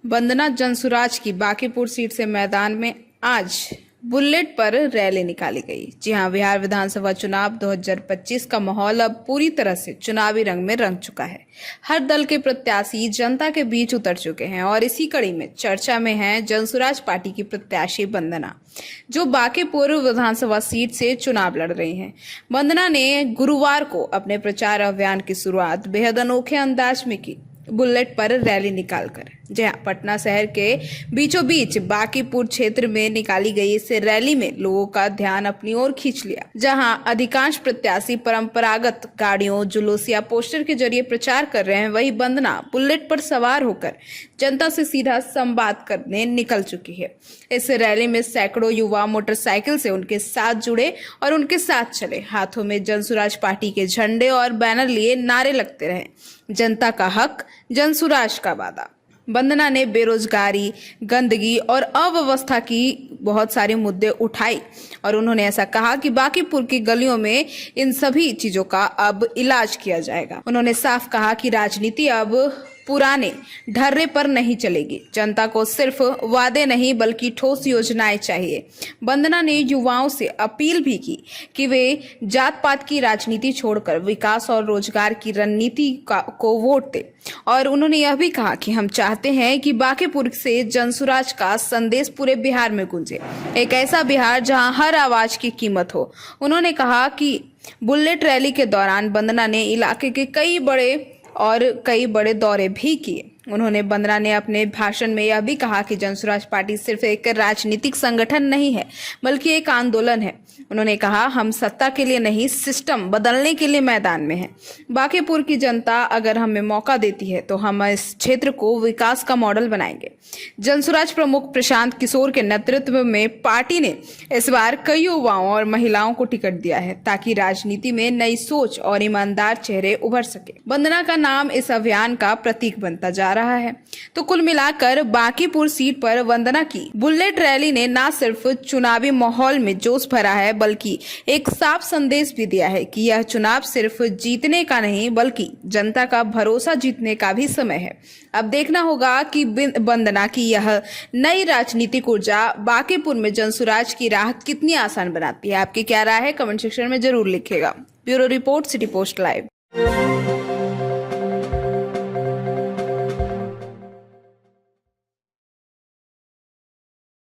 वंदना जंसुराज की बांकीपुर सीट से मैदान में आज बुलेट पर रैली निकाली गई। जी हां, बिहार विधानसभा चुनाव 2025 का माहौल अब पूरी तरह से चुनावी रंग में रंग चुका है। हर दल के प्रत्याशी जनता के बीच उतर चुके हैं और इसी कड़ी में चर्चा में है जंसुराज पार्टी की प्रत्याशी वंदना, जो बांकीपुर विधानसभा सीट से चुनाव लड़ रही हैं। वंदना ने गुरुवार को अपने प्रचार अभियान की शुरुआत बेहद अनोखे अंदाज में की, बुलेट पर रैली निकालकर। जहां पटना शहर के बीचों बीच बांकीपुर क्षेत्र में निकाली गई इस रैली में लोगों का ध्यान अपनी ओर खींच लिया। जहां अधिकांश प्रत्याशी परंपरागत गाड़ियों, जुलूस या पोस्टर के जरिए प्रचार कर रहे हैं, वहीं वंदना बुलेट पर सवार होकर जनता से सीधा संवाद करने निकल चुकी है। इस रैली में सैकड़ों युवा मोटरसाइकिल से उनके साथ जुड़े और उनके साथ चले। हाथों में जंसुराज पार्टी के झंडे और बैनर लिए नारे लगते रहे, जनता का हक, जंसुराज का वादा। वंदना ने बेरोजगारी, गंदगी और अव्यवस्था की बहुत सारे मुद्दे उठाई और उन्होंने ऐसा कहा कि बांकीपुर की गलियों में इन सभी चीजों का अब इलाज किया जाएगा। उन्होंने साफ कहा कि राजनीति अब पुराने ढर्रे पर नहीं चलेगी। जनता को सिर्फ वादे नहीं बल्कि ठोस योजनाएं चाहिए। वंदना ने युवाओं से अपील भी की कि वे जात पात की राजनीति छोड़कर विकास और रोजगार की रणनीति को वोट दें। और उन्होंने यह भी कहा कि हम चाहते हैं कि बांकीपुर से जंसुराज का संदेश पूरे बिहार में गूंजे, एक ऐसा बिहार जहां हर आवाज की कीमत हो। उन्होंने कहा कि बुलेट रैली के दौरान वंदना ने इलाके के कई बड़े दौरे भी किए। उन्होंने वंदना ने अपने भाषण में यह भी कहा कि जंसुराज पार्टी सिर्फ एक राजनीतिक संगठन नहीं है बल्कि एक आंदोलन है। उन्होंने कहा, हम सत्ता के लिए नहीं, सिस्टम बदलने के लिए मैदान में हैं। बांकीपुर की जनता अगर हमें मौका देती है तो हम इस क्षेत्र को विकास का मॉडल बनाएंगे। जंसुराज प्रमुख प्रशांत किशोर के नेतृत्व में पार्टी ने इस बार कई युवाओं और महिलाओं को टिकट दिया है ताकि राजनीति में नई सोच और ईमानदार चेहरे उभर सके। वंदना का नाम इस अभियान का प्रतीक बनता जा रहा है। तो कुल मिलाकर बांकीपुर सीट पर वंदना की बुलेट रैली ने न सिर्फ चुनावी माहौल में जोश भरा है बल्कि एक साफ संदेश भी दिया है कि यह चुनाव सिर्फ जीतने का नहीं बल्कि जनता का भरोसा जीतने का भी समय है। अब देखना होगा कि वंदना की यह नई राजनीतिक ऊर्जा बांकीपुर में जंसुराज की राह कितनी आसान बनाती है। आपकी क्या राय है? कमेंट सेक्शन में जरूर लिखिएगा। Bureau report, city post live.